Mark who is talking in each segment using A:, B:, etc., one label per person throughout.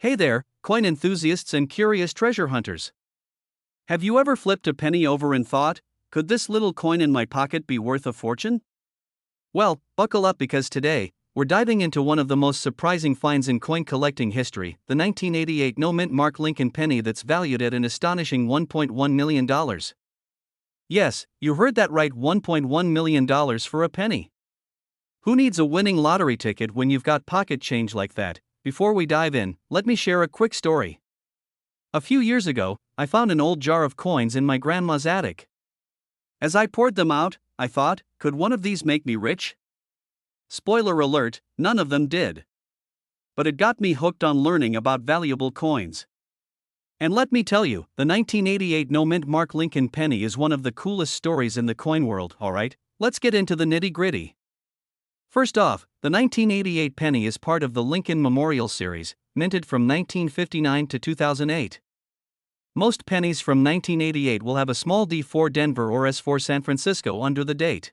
A: Hey there, coin enthusiasts and curious treasure hunters. Have you ever flipped a penny over and thought, could this little coin in my pocket be worth a fortune? Well, buckle up because today, we're diving into one of the most surprising finds in coin collecting history, the 1988 no-mint mark Lincoln penny that's valued at an astonishing $1.1 million. Yes, you heard that right, $1.1 million for a penny. Who needs a winning lottery ticket when you've got pocket change like that? Before we dive in, let me share a quick story. A few years ago, I found an old jar of coins in my grandma's attic. As I poured them out, I thought, could one of these make me rich? Spoiler alert, none of them did. But it got me hooked on learning about valuable coins. And let me tell you, the 1988 no-mint mark Lincoln penny is one of the coolest stories in the coin world. Alright, let's get into the nitty-gritty. First off, the 1988 penny is part of the Lincoln Memorial Series, minted from 1959 to 2008. Most pennies from 1988 will have a small D for Denver or S for San Francisco under the date.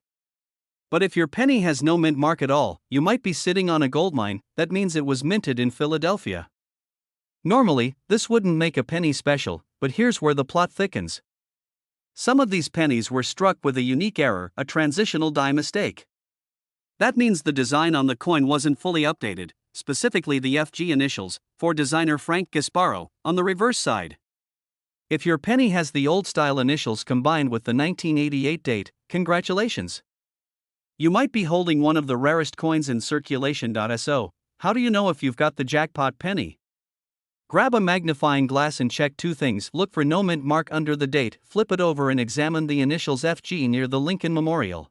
A: But if your penny has no mint mark at all, you might be sitting on a goldmine. That means it was minted in Philadelphia. Normally, this wouldn't make a penny special, but here's where the plot thickens. Some of these pennies were struck with a unique error, a transitional die mistake. That means the design on the coin wasn't fully updated, specifically the FG initials, for designer Frank Gasparo, on the reverse side. If your penny has the old-style initials combined with the 1988 date, congratulations! You might be holding one of the rarest coins in circulation. So, how do you know if you've got the jackpot penny? Grab a magnifying glass and check two things. Look for no mint mark under the date, flip it over and examine the initials FG near the Lincoln Memorial.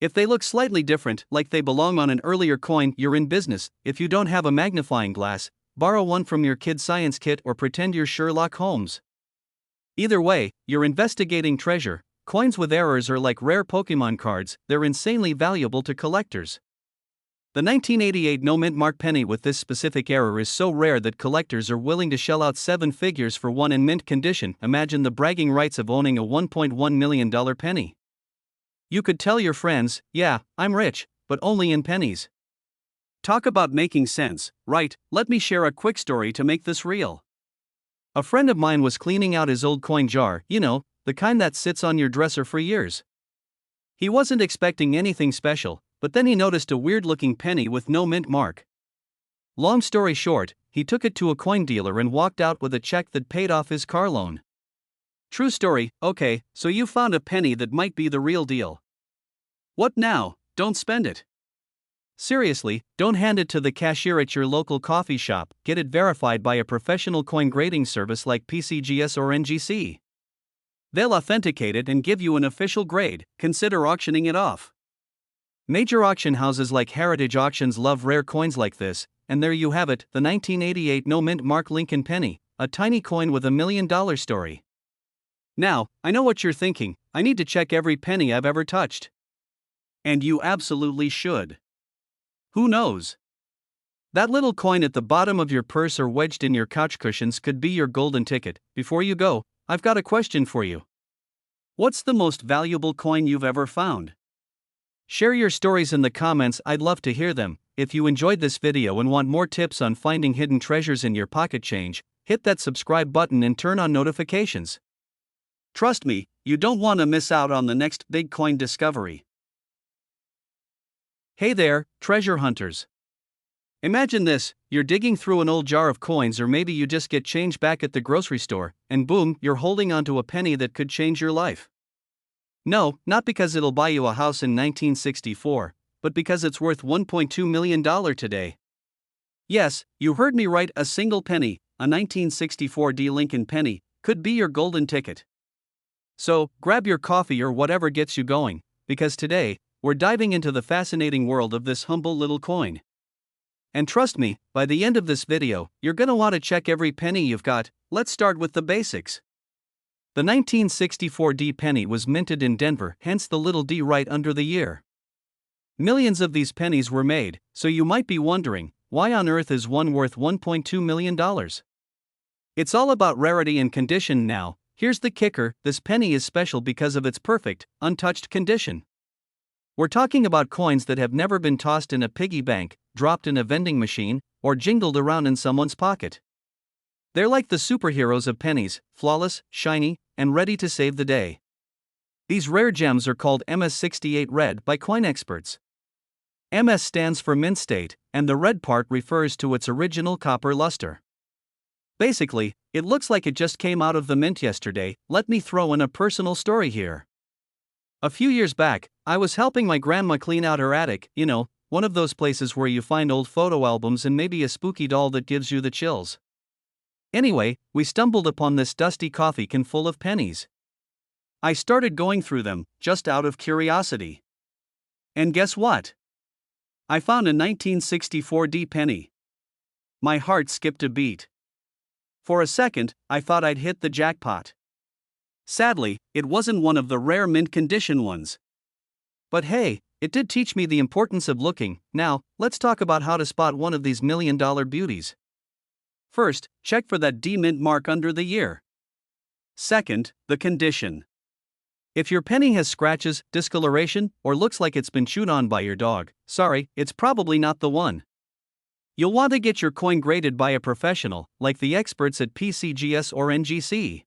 A: If they look slightly different, like they belong on an earlier coin, you're in business. If you don't have a magnifying glass, borrow one from your kid's science kit or pretend you're Sherlock Holmes. Either way, you're investigating treasure. Coins with errors are like rare Pokemon cards, they're insanely valuable to collectors. The 1988 no-mint mark penny with this specific error is so rare that collectors are willing to shell out seven figures for one in mint condition. Imagine the bragging rights of owning a $1.1 million penny. You could tell your friends, yeah, I'm rich, but only in pennies. Talk about making sense, right? Let me share a quick story to make this real. A friend of mine was cleaning out his old coin jar, the kind that sits on your dresser for years. He wasn't expecting anything special, but then he noticed a weird-looking penny with no mint mark. Long story short, he took it to a coin dealer and walked out with a check that paid off his car loan. True story. Okay, so you found a penny that might be the real deal. What now? Don't spend it. Seriously, don't hand it to the cashier at your local coffee shop. Get it verified by a professional coin grading service like PCGS or NGC. They'll authenticate it and give you an official grade. Consider auctioning it off. Major auction houses like Heritage Auctions love rare coins like this, and there you have it, the 1988 no-mint mark Lincoln penny, a tiny coin with $1 million story. Now, I know what you're thinking, I need to check every penny I've ever touched. And you absolutely should. Who knows? That little coin at the bottom of your purse or wedged in your couch cushions could be your golden ticket. Before you go, I've got a question for you. What's the most valuable coin you've ever found? Share your stories in the comments, I'd love to hear them. If you enjoyed this video and want more tips on finding hidden treasures in your pocket change, hit that subscribe button and turn on notifications. Trust me, you don't want to miss out on the next big coin discovery. Hey there, treasure hunters. Imagine this, you're digging through an old jar of coins, or maybe you just get change back at the grocery store, and boom, you're holding onto a penny that could change your life. No, not because it'll buy you a house in 1964, but because it's worth $1.2 million today. Yes, you heard me right, a single penny, a 1964 D Lincoln penny, could be your golden ticket. So, grab your coffee or whatever gets you going, because today, we're diving into the fascinating world of this humble little coin. And trust me, by the end of this video, you're gonna want to check every penny you've got. Let's start with the basics. The 1964 D penny was minted in Denver, hence the little d right under the year. Millions of these pennies were made, so you might be wondering, why on earth is one worth $1.2 million? It's all about rarity and condition now. Here's the kicker, this penny is special because of its perfect, untouched condition. We're talking about coins that have never been tossed in a piggy bank, dropped in a vending machine, or jingled around in someone's pocket. They're like the superheroes of pennies, flawless, shiny, and ready to save the day. These rare gems are called MS68 red by coin experts. MS stands for mint state, and the red part refers to its original copper luster. Basically, it looks like it just came out of the mint yesterday. Let me throw in a personal story here. A few years back, I was helping my grandma clean out her attic, one of those places where you find old photo albums and maybe a spooky doll that gives you the chills. Anyway, we stumbled upon this dusty coffee can full of pennies. I started going through them, just out of curiosity. And guess what? I found a 1964 D penny. My heart skipped a beat. For a second, I thought I'd hit the jackpot. Sadly, it wasn't one of the rare mint condition ones. But hey, it did teach me the importance of looking. Now, let's talk about how to spot one of these million-dollar beauties. First, check for that D mint mark under the year. Second, the condition. If your penny has scratches, discoloration, or looks like it's been chewed on by your dog, sorry, it's probably not the one. You'll want to get your coin graded by a professional, like the experts at PCGS or NGC.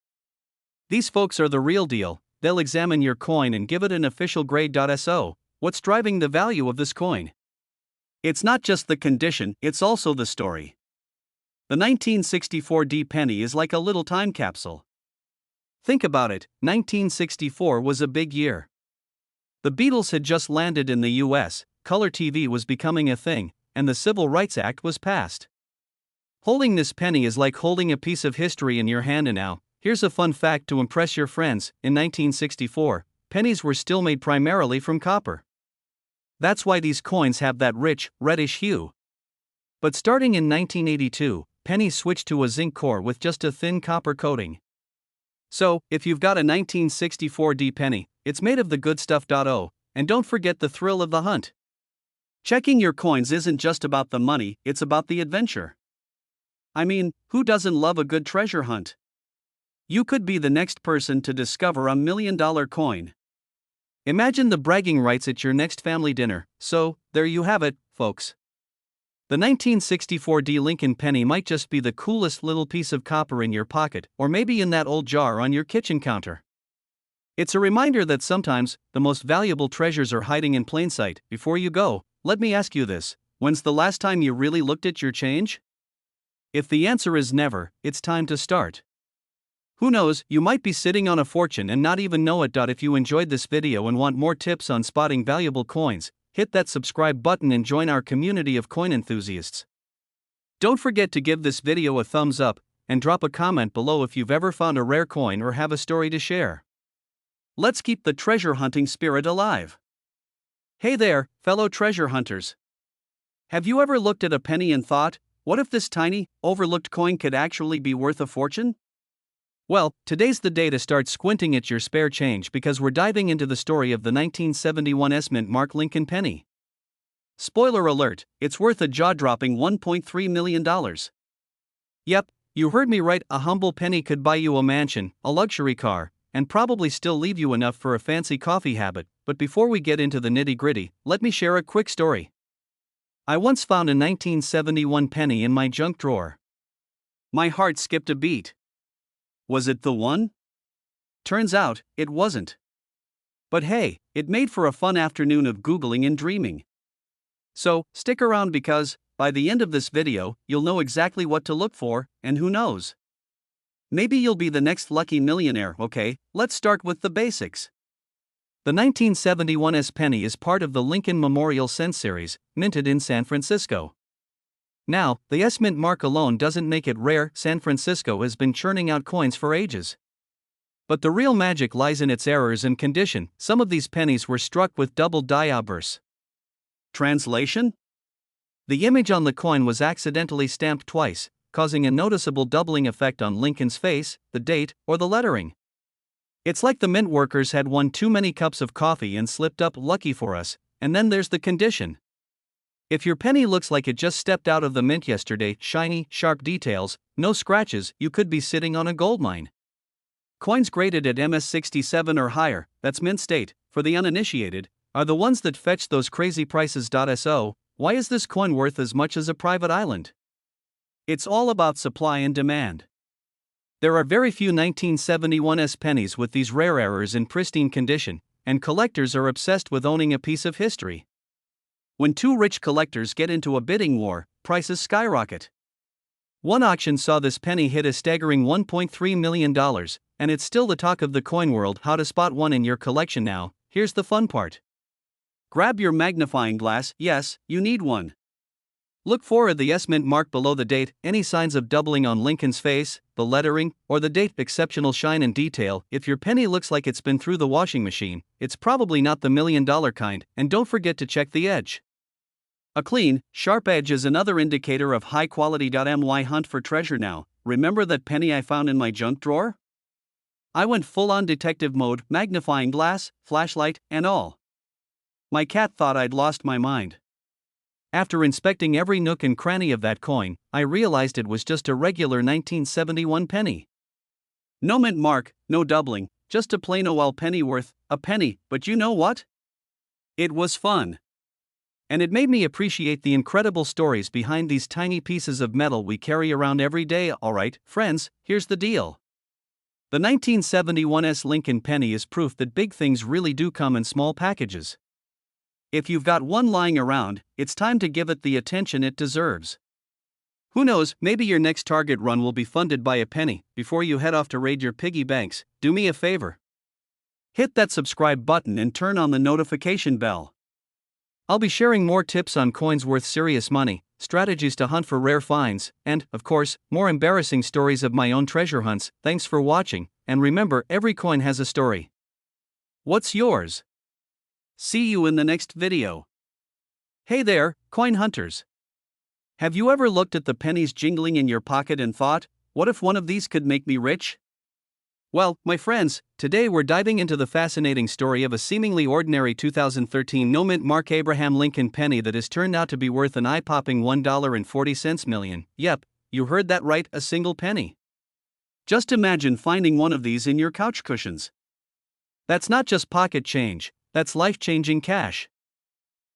A: These folks are the real deal. They'll examine your coin and give it an official grade. So, what's driving the value of this coin? It's not just the condition, it's also the story. The 1964 D penny is like a little time capsule. Think about it, 1964 was a big year. The Beatles had just landed in the US, color TV was becoming a thing, and the Civil Rights Act was passed. Holding this penny is like holding a piece of history in your hand. And now, here's a fun fact to impress your friends. In 1964, pennies were still made primarily from copper. That's why these coins have that rich, reddish hue. But starting in 1982, pennies switched to a zinc core with just a thin copper coating. So, if you've got a 1964 D penny, it's made of the good stuff. And don't forget the thrill of the hunt. Checking your coins isn't just about the money, it's about the adventure. I mean, who doesn't love a good treasure hunt? You could be the next person to discover a $1 million coin. Imagine the bragging rights at your next family dinner. So, there you have it, folks. The 1964 D Lincoln penny might just be the coolest little piece of copper in your pocket, or maybe in that old jar on your kitchen counter. It's a reminder that sometimes, the most valuable treasures are hiding in plain sight. Before you go, let me ask you this: when's the last time you really looked at your change? If the answer is never, it's time to start. Who knows, you might be sitting on a fortune and not even know it. If you enjoyed this video and want more tips on spotting valuable coins, hit that subscribe button and join our community of coin enthusiasts. Don't forget to give this video a thumbs up, and drop a comment below if you've ever found a rare coin or have a story to share. Let's keep the treasure hunting spirit alive. Hey there, fellow treasure hunters. Have you ever looked at a penny and thought, what if this tiny, overlooked coin could actually be worth a fortune? Well, today's the day to start squinting at your spare change, because we're diving into the story of the 1971 mint mark Lincoln penny. Spoiler alert, it's worth a jaw-dropping $1.3 million. Yep, you heard me right, a humble penny could buy you a mansion, a luxury car, and probably still leave you enough for a fancy coffee habit. But before we get into the nitty-gritty, let me share a quick story. I once found a 1971 penny in my junk drawer. My heart skipped a beat. Was it the one? Turns out, it wasn't. But hey, it made for a fun afternoon of Googling and dreaming. So, stick around because, by the end of this video, you'll know exactly what to look for, and who knows? Maybe you'll be the next lucky millionaire. Okay, let's start with the basics. The 1971 penny is part of the Lincoln Memorial Cent series, minted in San Francisco. Now, the mint mark alone doesn't make it rare. San Francisco has been churning out coins for ages. But the real magic lies in its errors and condition. Some of these pennies were struck with double die obverse. Translation? The image on the coin was accidentally stamped twice, causing a noticeable doubling effect on Lincoln's face, the date, or the lettering. It's like the mint workers had won too many cups of coffee and slipped up. Lucky for us. And then there's the condition. If your penny looks like it just stepped out of the mint yesterday, shiny, sharp details, no scratches, you could be sitting on a goldmine. Coins graded at MS67 or higher, that's mint state, for the uninitiated, are the ones that fetch those crazy prices. So, why is this coin worth as much as a private island? It's all about supply and demand. There are very few 1971 pennies with these rare errors in pristine condition, and collectors are obsessed with owning a piece of history. When two rich collectors get into a bidding war, prices skyrocket. One auction saw this penny hit a staggering $1.3 million, and it's still the talk of the coin world. How to spot one in your collection now? Here's the fun part. Grab your magnifying glass, yes, you need one. Look for the S mint mark below the date, any signs of doubling on Lincoln's face, the lettering, or the date. Exceptional shine and detail. If your penny looks like it's been through the washing machine, it's probably not the $1 million kind, and don't forget to check the edge. A clean, sharp edge is another indicator of high quality. My hunt for treasure now. Remember that penny I found in my junk drawer? I went full on detective mode, magnifying glass, flashlight, and all. My cat thought I'd lost my mind. After inspecting every nook and cranny of that coin, I realized it was just a regular 1971 penny. No mint mark, no doubling, just a plain old penny worth a penny. But you know what? It was fun. And it made me appreciate the incredible stories behind these tiny pieces of metal we carry around every day. Alright, friends, here's the deal. The 1971 Lincoln penny is proof that big things really do come in small packages. If you've got one lying around, it's time to give it the attention it deserves. Who knows, maybe your next Target run will be funded by a penny. Before you head off to raid your piggy banks, do me a favor. Hit that subscribe button and turn on the notification bell. I'll be sharing more tips on coins worth serious money, strategies to hunt for rare finds, and, of course, more embarrassing stories of my own treasure hunts. Thanks for watching, and remember, every coin has a story. What's yours? See you in the next video. Hey there, coin hunters. Have you ever looked at the pennies jingling in your pocket and thought, what if one of these could make me rich? Well, my friends, today we're diving into the fascinating story of a seemingly ordinary 2013 no mint mark Abraham Lincoln penny that has turned out to be worth an eye-popping $1.40 million. Yep, you heard that right, a single penny. Just imagine finding one of these in your couch cushions. That's not just pocket change, that's life-changing cash.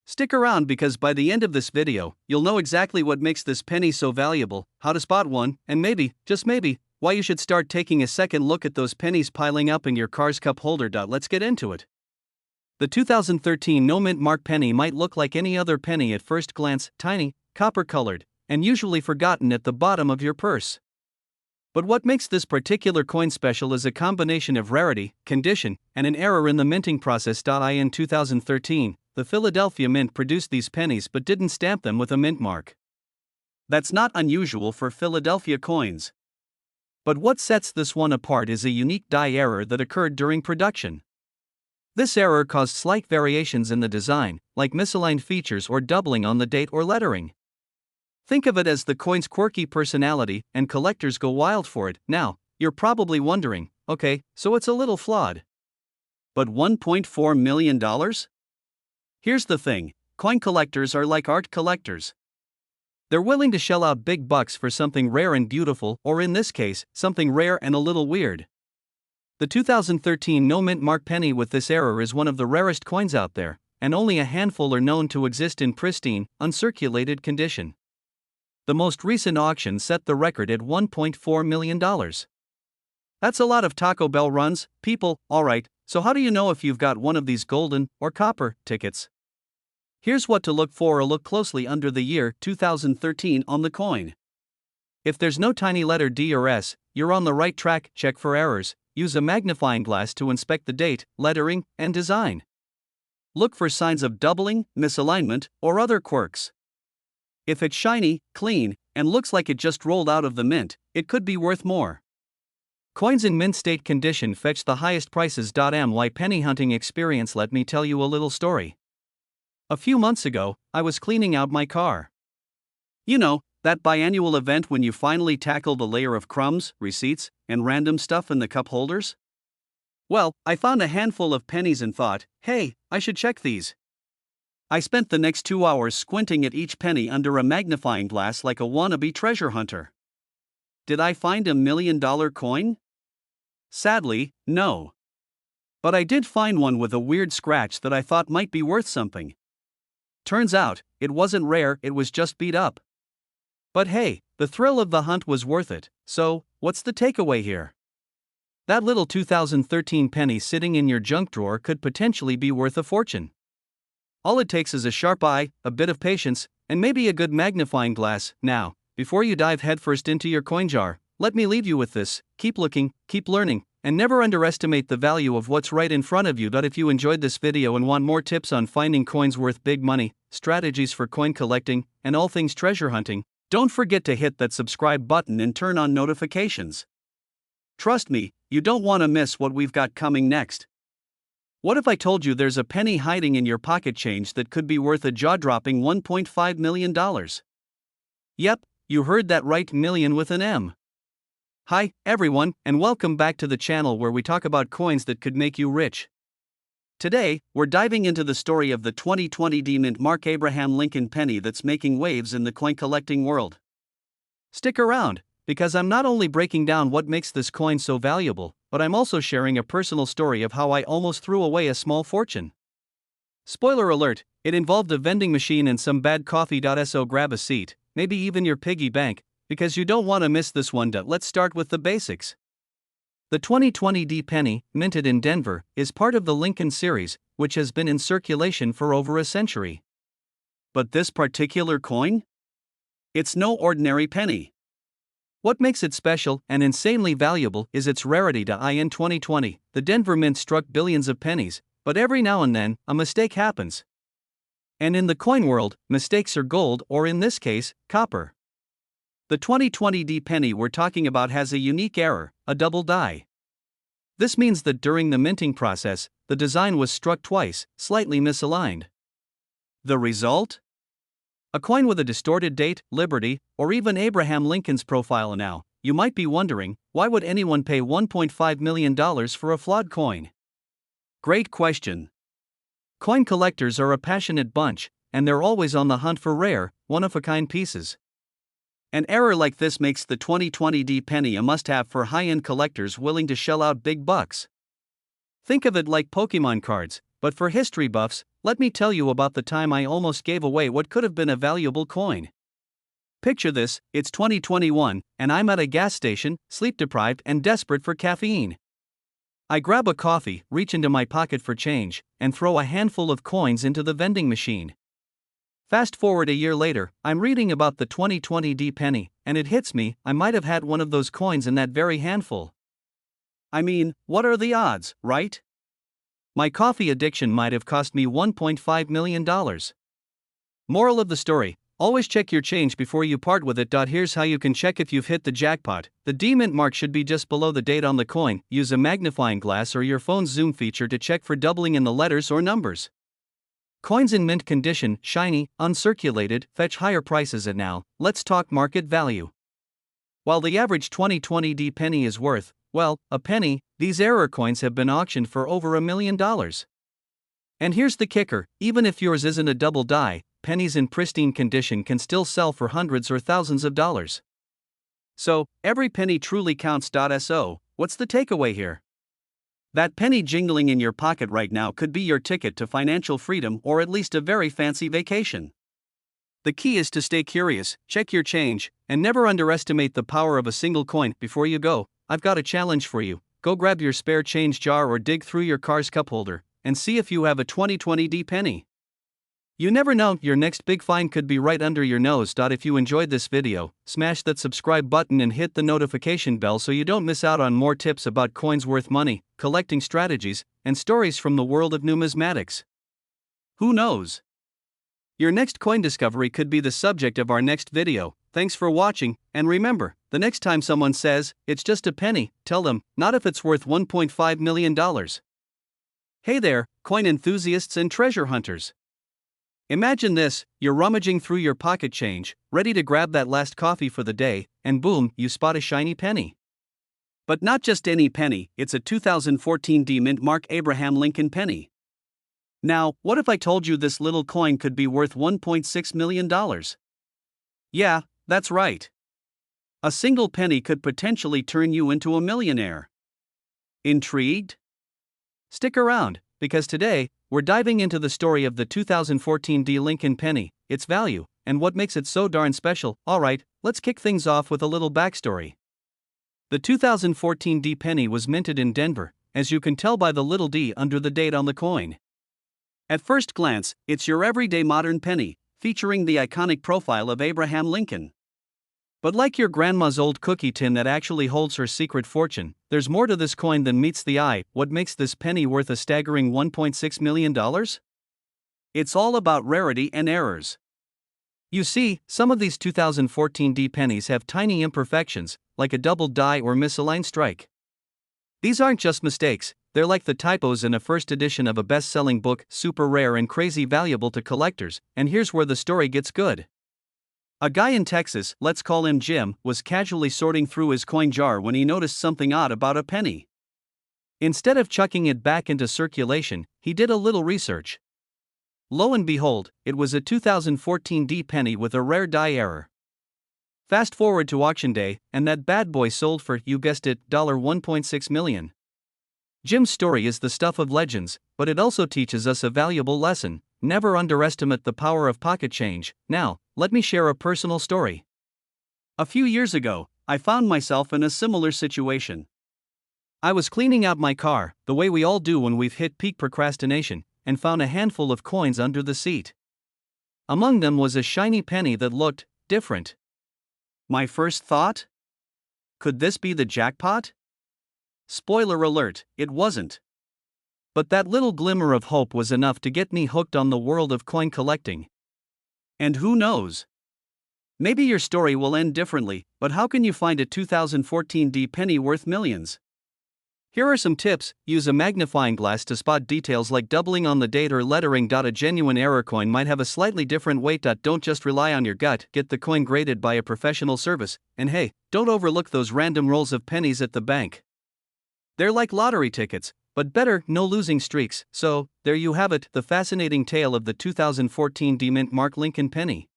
A: Stick around because by the end of this video, you'll know exactly what makes this penny so valuable, how to spot one, and maybe, just maybe, why you should start taking a second look at those pennies piling up in your car's cup holder. Let's get into it. The 2013 no mint mark penny might look like any other penny at first glance, tiny, copper-colored, and usually forgotten at the bottom of your purse. But what makes this particular coin special is a combination of rarity, condition, and an error in the minting process. In 2013, the Philadelphia Mint produced these pennies but didn't stamp them with a mint mark. That's not unusual for Philadelphia coins. But what sets this one apart is a unique die error that occurred during production. This error caused slight variations in the design, like misaligned features or doubling on the date or lettering. Think of it as the coin's quirky personality, and collectors go wild for it. Now, you're probably wondering, okay, so it's a little flawed. But $1.4 million? Here's the thing, coin collectors are like art collectors. They're willing to shell out big bucks for something rare and beautiful, or in this case, something rare and a little weird. The 2013 no mint mark penny with this error is one of the rarest coins out there, and only a handful are known to exist in pristine, uncirculated condition. The most recent auction set the record at $1.4 million. That's a lot of Taco Bell runs, people. Alright, so how do you know if you've got one of these golden, or copper, tickets? Here's what to look for. Look closely under the year 2013 on the coin. If there's no tiny letter D or S, you're on the right track. Check for errors, use a magnifying glass to inspect the date, lettering, and design. Look for signs of doubling, misalignment, or other quirks. If it's shiny, clean, and looks like it just rolled out of the mint, it could be worth more. Coins in mint state condition fetch the highest prices. My penny hunting experience. Let me tell you a little story. A few months ago, I was cleaning out my car. You know, that biannual event when you finally tackle the layer of crumbs, receipts, and random stuff in the cup holders? Well, I found a handful of pennies and thought, hey, I should check these. I spent the next 2 hours squinting at each penny under a magnifying glass like a wannabe treasure hunter. Did I find $1 million coin? Sadly, no. But I did find one with a weird scratch that I thought might be worth something. Turns out, it wasn't rare, it was just beat up. But hey, the thrill of the hunt was worth it, so, what's the takeaway here? That little 2013 penny sitting in your junk drawer could potentially be worth a fortune. All it takes is a sharp eye, a bit of patience, and maybe a good magnifying glass. Now, before you dive headfirst into your coin jar, let me leave you with this: keep looking, keep learning, and never underestimate the value of what's right in front of you. If you enjoyed this video and want more tips on finding coins worth big money, strategies for coin collecting, and all things treasure hunting, don't forget to hit that subscribe button and turn on notifications. Trust me, you don't want to miss what we've got coming next. What if I told you there's a penny hiding in your pocket change that could be worth a jaw-dropping $1.5 million? Yep, you heard that right, million with an M. Hi, everyone, and welcome back to the channel where we talk about coins that could make you rich. Today, we're diving into the story of the 2020 D-Mint Mark Abraham Lincoln penny that's making waves in the coin collecting world. Stick around, because I'm not only breaking down what makes this coin so valuable, but I'm also sharing a personal story of how I almost threw away a small fortune. Spoiler alert, it involved a vending machine and some bad coffee. So grab a seat, maybe even your piggy bank, because you don't want to miss this one. Let's start with the basics. The 2020 D penny, minted in Denver, is part of the Lincoln series, which has been in circulation for over a century. But this particular coin? It's no ordinary penny. What makes it special and insanely valuable is its rarity. In 2020, the Denver Mint struck billions of pennies, but every now and then, a mistake happens. And in the coin world, mistakes are gold, or in this case, copper. The 2020 D penny we're talking about has a unique error, a double die. This means that during the minting process, the design was struck twice, slightly misaligned. The result? A coin with a distorted date, Liberty, or even Abraham Lincoln's profile. Now, you might be wondering, why would anyone pay $1.5 million for a flawed coin? Great question. Coin collectors are a passionate bunch, and they're always on the hunt for rare, one-of-a-kind pieces. An error like this makes the 2020 D penny a must-have for high-end collectors willing to shell out big bucks. Think of it like Pokemon cards, but for history buffs, let me tell you about the time I almost gave away what could have been a valuable coin. Picture this: it's 2021, and I'm at a gas station, sleep-deprived and desperate for caffeine. I grab a coffee, reach into my pocket for change, and throw a handful of coins into the vending machine. Fast forward a year later, I'm reading about the 2020 D penny, and it hits me, I might have had one of those coins in that very handful. I mean, what are the odds, right? My coffee addiction might have cost me $1.5 million. Moral of the story: always check your change before you part with it. Here's how you can check if you've hit the jackpot. The D-Mint mark should be just below the date on the coin. Use a magnifying glass or your phone's zoom feature to check for doubling in the letters or numbers. Coins in mint condition, shiny, uncirculated, fetch higher prices. And now, let's talk market value. While the average 2020 D penny is worth, well, a penny, these error coins have been auctioned for over $1 million. And here's the kicker: even if yours isn't a double die, pennies in pristine condition can still sell for hundreds or thousands of dollars. So, every penny truly counts. So, what's the takeaway here? That penny jingling in your pocket right now could be your ticket to financial freedom, or at least a very fancy vacation. The key is to stay curious, check your change, and never underestimate the power of a single coin. Before you go, I've got a challenge for you. Go grab your spare change jar or dig through your car's cup holder, and see if you have a 2020 D penny. You never know, your next big find could be right under your nose. If you enjoyed this video, smash that subscribe button and hit the notification bell so you don't miss out on more tips about coins worth money, collecting strategies, and stories from the world of numismatics. Who knows? Your next coin discovery could be the subject of our next video. Thanks for watching, and remember, the next time someone says, "It's just a penny," tell them, not if it's worth $1.5 million. Hey there, coin enthusiasts and treasure hunters. Imagine this: you're rummaging through your pocket change, ready to grab that last coffee for the day, and boom, you spot a shiny penny. But not just any penny, it's a 2014 D-Mint Mark Abraham Lincoln penny. Now, what if I told you this little coin could be worth $1.6 million? Yeah, that's right. A single penny could potentially turn you into a millionaire. Intrigued? Stick around, because today, we're diving into the story of the 2014 D Lincoln penny, its value, and what makes it so darn special. Alright, let's kick things off with a little backstory. The 2014 D penny was minted in Denver, as you can tell by the little d under the date on the coin. At first glance, it's your everyday modern penny, featuring the iconic profile of Abraham Lincoln. But like your grandma's old cookie tin that actually holds her secret fortune, there's more to this coin than meets the eye. What makes this penny worth a staggering $1.6 million? It's all about rarity and errors. You see, some of these 2014 D pennies have tiny imperfections, like a doubled die or misaligned strike. These aren't just mistakes, they're like the typos in a first edition of a best-selling book, super rare and crazy valuable to collectors, and here's where the story gets good. A guy in Texas, let's call him Jim, was casually sorting through his coin jar when he noticed something odd about a penny. Instead of chucking it back into circulation, he did a little research. Lo and behold, it was a 2014 D penny with a rare die error. Fast forward to auction day, and that bad boy sold for, you guessed it, $1.6 million. Jim's story is the stuff of legends, but it also teaches us a valuable lesson: never underestimate the power of pocket change. Now, let me share a personal story. A few years ago, I found myself in a similar situation. I was cleaning out my car, the way we all do when we've hit peak procrastination, and found a handful of coins under the seat. Among them was a shiny penny that looked different. My first thought? Could this be the jackpot? Spoiler alert, it wasn't. But that little glimmer of hope was enough to get me hooked on the world of coin collecting. And who knows? Maybe your story will end differently, but how can you find a 2014 D penny worth millions? Here are some tips: use a magnifying glass to spot details like doubling on the date or lettering. A genuine error coin might have a slightly different weight. Don't just rely on your gut, get the coin graded by a professional service, and hey, don't overlook those random rolls of pennies at the bank. They're like lottery tickets, but better, no losing streaks. So, there you have it, the fascinating tale of the 2014 D Mint Mark Lincoln penny.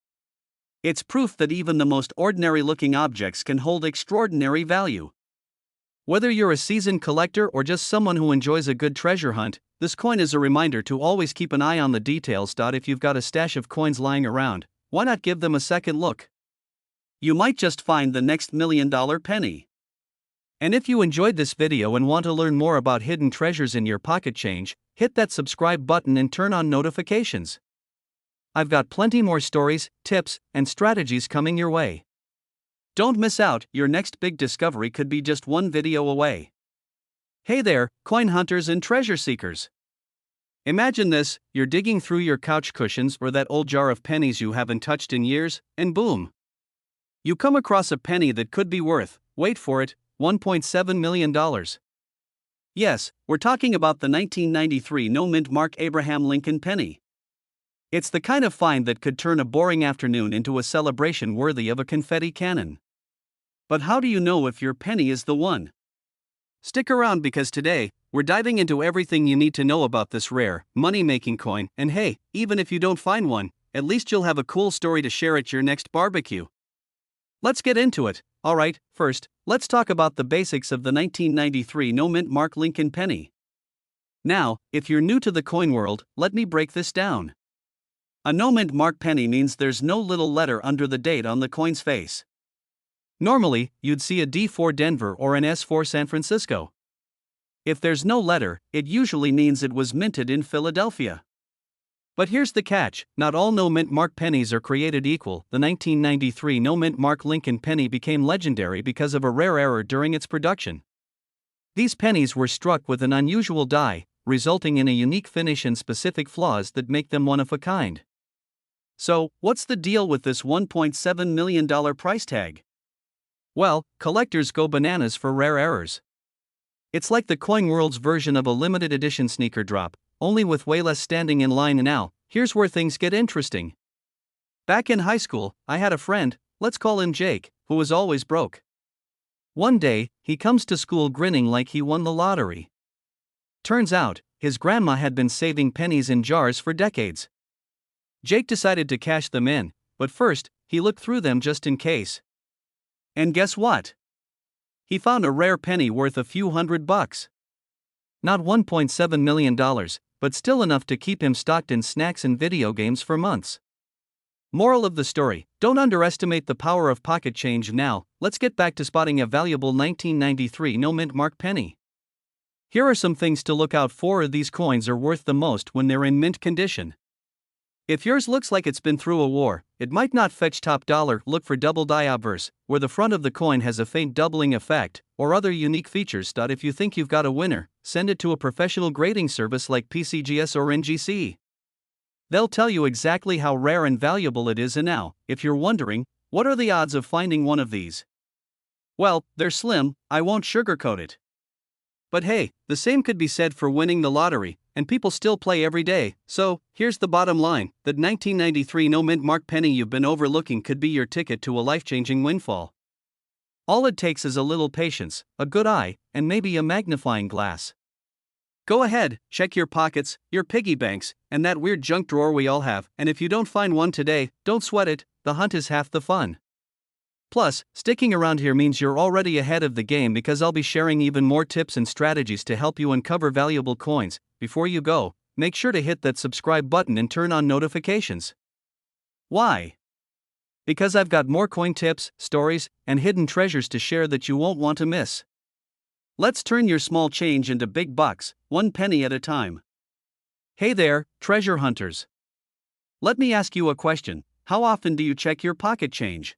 A: It's proof that even the most ordinary-looking objects can hold extraordinary value. Whether you're a seasoned collector or just someone who enjoys a good treasure hunt, this coin is a reminder to always keep an eye on the details. If you've got a stash of coins lying around, why not give them a second look? You might just find the next $1 million penny. And if you enjoyed this video and want to learn more about hidden treasures in your pocket change, hit that subscribe button and turn on notifications. I've got plenty more stories, tips, and strategies coming your way. Don't miss out, your next big discovery could be just one video away. Hey there, coin hunters and treasure seekers. Imagine this: you're digging through your couch cushions or that old jar of pennies you haven't touched in years, and boom! You come across a penny that could be worth, wait for it, $1.7 million. Yes, we're talking about the 1993 no-mint Mark Abraham Lincoln penny. It's the kind of find that could turn a boring afternoon into a celebration worthy of a confetti cannon. But how do you know if your penny is the one? Stick around, because today, we're diving into everything you need to know about this rare, money-making coin, and hey, even if you don't find one, at least you'll have a cool story to share at your next barbecue. Let's get into it. Alright, first, let's talk about the basics of the 1993 no-mint Mark Lincoln penny. Now, if you're new to the coin world, let me break this down. A no-mint Mark penny means there's no little letter under the date on the coin's face. Normally, you'd see a D4 Denver or an S4 San Francisco. If there's no letter, it usually means it was minted in Philadelphia. But here's the catch: not all no-mint Mark pennies are created equal. The 1993 no-mint Mark Lincoln penny became legendary because of a rare error during its production. These pennies were struck with an unusual die, resulting in a unique finish and specific flaws that make them one of a kind. So, what's the deal with this $1.7 million price tag? Well, collectors go bananas for rare errors. It's like the coin world's version of a limited edition sneaker drop, only with way less standing in line. Now, here's where things get interesting. Back in high school, I had a friend, let's call him Jake, who was always broke. One day, he comes to school grinning like he won the lottery. Turns out, his grandma had been saving pennies in jars for decades. Jake decided to cash them in, but first, he looked through them just in case. And guess what? He found a rare penny worth a few $100. Not $1.7 million, but still enough to keep him stocked in snacks and video games for months. Moral of the story: don't underestimate the power of pocket change. Now, let's get back to spotting a valuable 1993 no-mint mark penny. Here are some things to look out for. These coins are worth the most when they're in mint condition. If yours looks like it's been through a war, it might not fetch top dollar. Look for double die obverse, where the front of the coin has a faint doubling effect, or other unique features. If you think you've got a winner, send it to a professional grading service like PCGS or NGC. They'll tell you exactly how rare and valuable it is. And now, if you're wondering, what are the odds of finding one of these? Well, they're slim, I won't sugarcoat it. But hey, the same could be said for winning the lottery, and people still play every day. So, here's the bottom line: that 1993 no-mint mark penny you've been overlooking could be your ticket to a life-changing windfall. All it takes is a little patience, a good eye, and maybe a magnifying glass. Go ahead, check your pockets, your piggy banks, and that weird junk drawer we all have, and if you don't find one today, don't sweat it, the hunt is half the fun. Plus, sticking around here means you're already ahead of the game, because I'll be sharing even more tips and strategies to help you uncover valuable coins. Before you go, make sure to hit that subscribe button and turn on notifications. Why? Because I've got more coin tips, stories, and hidden treasures to share that you won't want to miss. Let's turn your small change into big bucks, one penny at a time. Hey there, treasure hunters. Let me ask you a question: how often do you check your pocket change?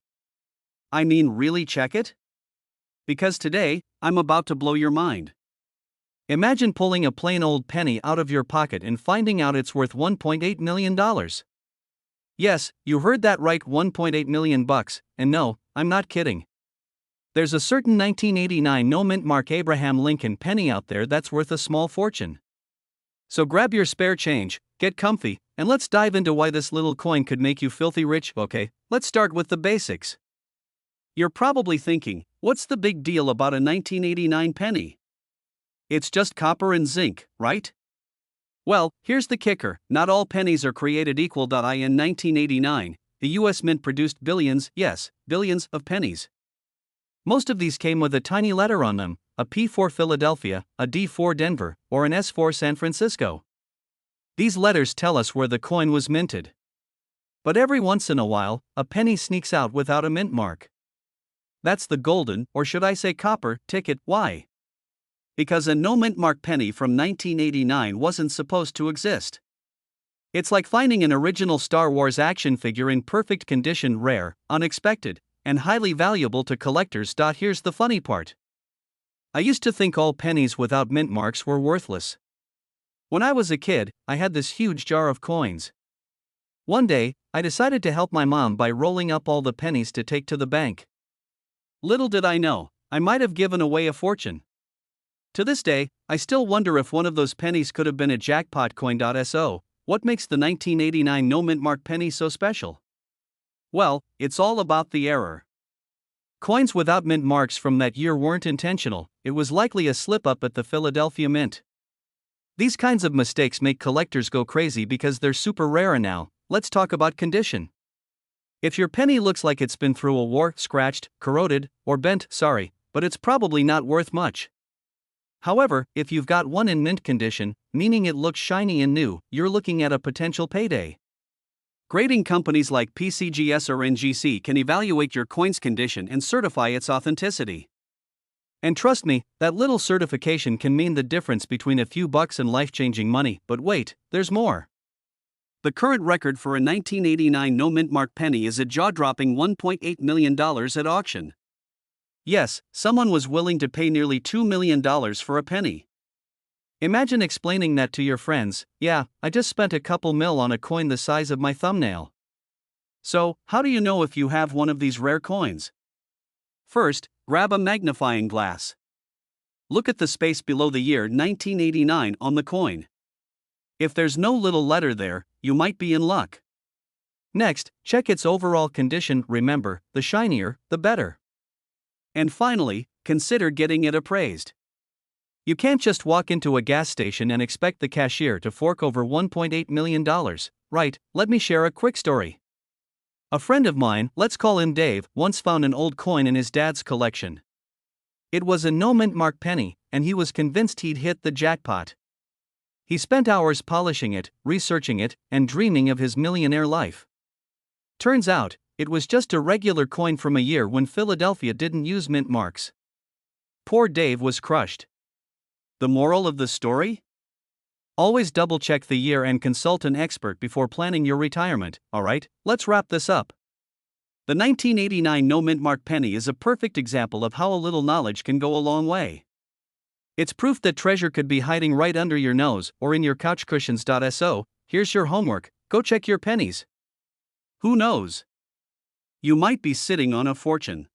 A: I mean, really check it? Because today, I'm about to blow your mind. Imagine pulling a plain old penny out of your pocket and finding out it's worth $1.8 million. Yes, you heard that right, $1.8 million bucks, and no, I'm not kidding. There's a certain 1989 no-mint mark Abraham Lincoln penny out there that's worth a small fortune. So grab your spare change, get comfy, and let's dive into why this little coin could make you filthy rich. Okay, let's start with the basics. You're probably thinking, what's the big deal about a 1989 penny? It's just copper and zinc, right? Well, here's the kicker: not all pennies are created equal. In 1989, the US Mint produced billions, yes, billions of pennies. Most of these came with a tiny letter on them, a P for Philadelphia, a D for Denver, or an S for San Francisco. These letters tell us where the coin was minted. But every once in a while, a penny sneaks out without a mint mark. That's the golden, or should I say copper, ticket. Why? Because a no-mint mark penny from 1989 wasn't supposed to exist. It's like finding an original Star Wars action figure in perfect condition: rare, unexpected, and highly valuable to collectors. Here's the funny part. I used to think all pennies without mint marks were worthless. When I was a kid, I had this huge jar of coins. One day, I decided to help my mom by rolling up all the pennies to take to the bank. Little did I know, I might have given away a fortune. To this day, I still wonder if one of those pennies could have been a jackpot coin. So, what makes the 1989 no-mint mark penny so special? Well, it's all about the error. Coins without mint marks from that year weren't intentional, it was likely a slip-up at the Philadelphia Mint. These kinds of mistakes make collectors go crazy because they're super rare. Now, let's talk about condition. If your penny looks like it's been through a war, scratched, corroded, or bent, sorry, but it's probably not worth much. However, if you've got one in mint condition, meaning it looks shiny and new, you're looking at a potential payday. Grading companies like PCGS or NGC can evaluate your coin's condition and certify its authenticity. And trust me, that little certification can mean the difference between a few bucks and life-changing money. But wait, there's more. The current record for a 1989 no-mint mark penny is a jaw-dropping $1.8 million at auction. Yes, someone was willing to pay nearly $2 million for a penny. Imagine explaining that to your friends: yeah, I just spent a couple mil on a coin the size of my thumbnail. So, how do you know if you have one of these rare coins? First, grab a magnifying glass. Look at the space below the year 1989 on the coin. If there's no little letter there, you might be in luck. Next, check its overall condition. Remember, the shinier, the better. And finally, consider getting it appraised. You can't just walk into a gas station and expect the cashier to fork over $1.8 million, right? Let me share a quick story. A friend of mine, let's call him Dave, once found an old coin in his dad's collection. It was a no-mint mark penny, and he was convinced he'd hit the jackpot. He spent hours polishing it, researching it, and dreaming of his millionaire life. Turns out, it was just a regular coin from a year when Philadelphia didn't use mint marks. Poor Dave was crushed. The moral of the story? Always double-check the year and consult an expert before planning your retirement. Alright, let's wrap this up. The 1989 no-mint mark penny is a perfect example of how a little knowledge can go a long way. It's proof that treasure could be hiding right under your nose or in your couch cushions. So, here's your homework: go check your pennies. Who knows? You might be sitting on a fortune.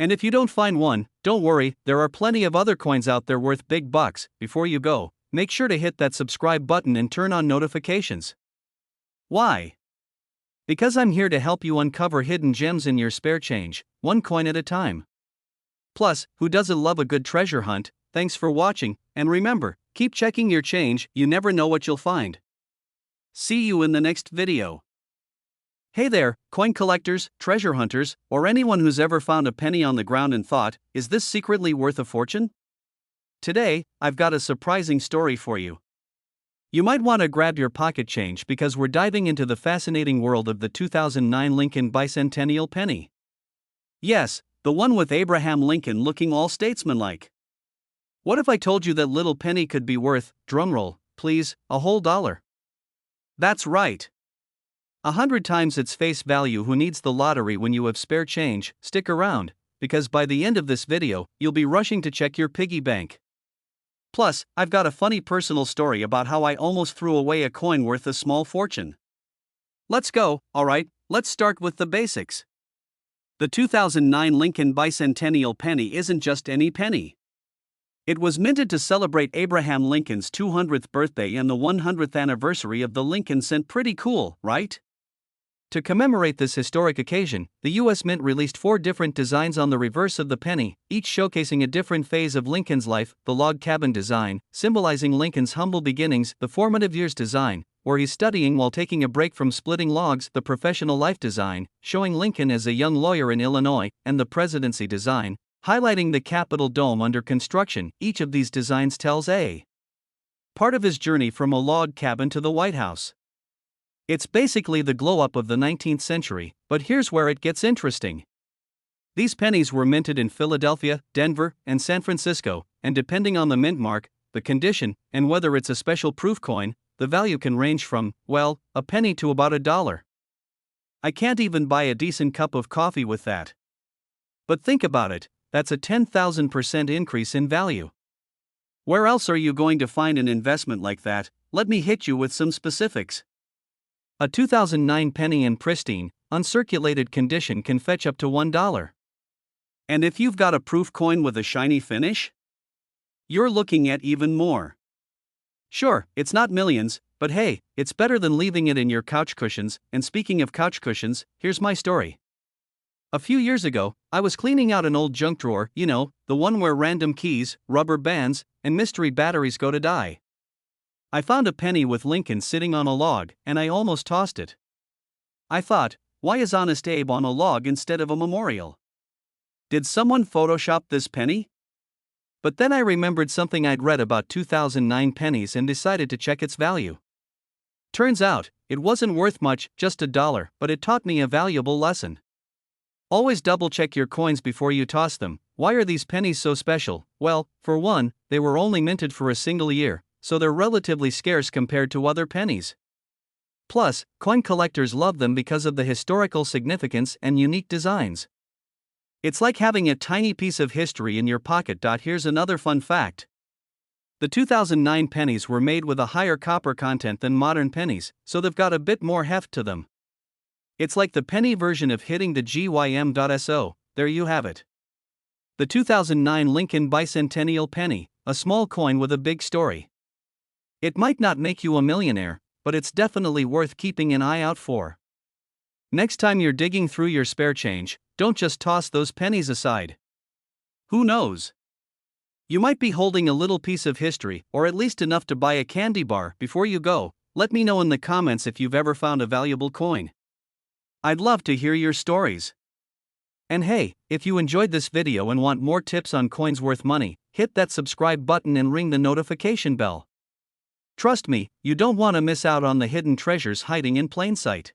A: And if you don't find one, don't worry, there are plenty of other coins out there worth big bucks. Before you go, make sure to hit that subscribe button and turn on notifications. Why? Because I'm here to help you uncover hidden gems in your spare change, one coin at a time. Plus, who doesn't love a good treasure hunt? Thanks for watching, and remember, keep checking your change, you never know what you'll find. See you in the next video. Hey there, coin collectors, treasure hunters, or anyone who's ever found a penny on the ground and thought, is this secretly worth a fortune? Today, I've got a surprising story for you. You might want to grab your pocket change because we're diving into the fascinating world of the 2009 Lincoln Bicentennial penny. Yes, the one with Abraham Lincoln looking all statesmanlike. What if I told you that little penny could be worth, drumroll, please, a whole $1? That's right. 100 times its face value. Who needs the lottery when you have spare change? Stick around, because by the end of this video, you'll be rushing to check your piggy bank. Plus, I've got a funny personal story about how I almost threw away a coin worth a small fortune. Let's go. Alright, let's start with the basics. The 2009 Lincoln Bicentennial penny isn't just any penny. It was minted to celebrate Abraham Lincoln's 200th birthday and the 100th anniversary of the Lincoln cent. Pretty cool, right? To commemorate this historic occasion, the U.S. Mint released 4 different designs on the reverse of the penny, each showcasing a different phase of Lincoln's life: the log cabin design, symbolizing Lincoln's humble beginnings; the formative years design, where he's studying while taking a break from splitting logs; the professional life design, showing Lincoln as a young lawyer in Illinois; and the presidency design, highlighting the Capitol dome under construction. Each of these designs tells a part of his journey from a log cabin to the White House. It's basically the glow-up of the 19th century, but here's where it gets interesting. These pennies were minted in Philadelphia, Denver, and San Francisco, and depending on the mint mark, the condition, and whether it's a special proof coin, the value can range from, well, a penny to about $1. I can't even buy a decent cup of coffee with that. But think about it, that's a 10,000% increase in value. Where else are you going to find an investment like that? Let me hit you with some specifics. A 2009 penny in pristine, uncirculated condition can fetch up to $1. And if you've got a proof coin with a shiny finish, you're looking at even more. Sure, it's not millions, but hey, it's better than leaving it in your couch cushions. And speaking of couch cushions, here's my story. A few years ago, I was cleaning out an old junk drawer, you know, the one where random keys, rubber bands, and mystery batteries go to die. I found a penny with Lincoln sitting on a log, and I almost tossed it. I thought, why is Honest Abe on a log instead of a memorial? Did someone Photoshop this penny? But then I remembered something I'd read about 2009 pennies and decided to check its value. Turns out, it wasn't worth much, just $1, but it taught me a valuable lesson. Always double-check your coins before you toss them. Why are these pennies so special? Well, for one, they were only minted for a single year, so they're relatively scarce compared to other pennies. Plus, coin collectors love them because of the historical significance and unique designs. It's like having a tiny piece of history in your pocket. Here's another fun fact. The 2009 pennies were made with a higher copper content than modern pennies, so they've got a bit more heft to them. It's like the penny version of hitting the GYM.so. There you have it. The 2009 Lincoln Bicentennial penny, a small coin with a big story. It might not make you a millionaire, but it's definitely worth keeping an eye out for. Next time you're digging through your spare change, don't just toss those pennies aside. Who knows? You might be holding a little piece of history, or at least enough to buy a candy bar. Before you go, let me know in the comments if you've ever found a valuable coin. I'd love to hear your stories. And hey, if you enjoyed this video and want more tips on coins worth money, hit that subscribe button and ring the notification bell. Trust me, you don't want to miss out on the hidden treasures hiding in plain sight.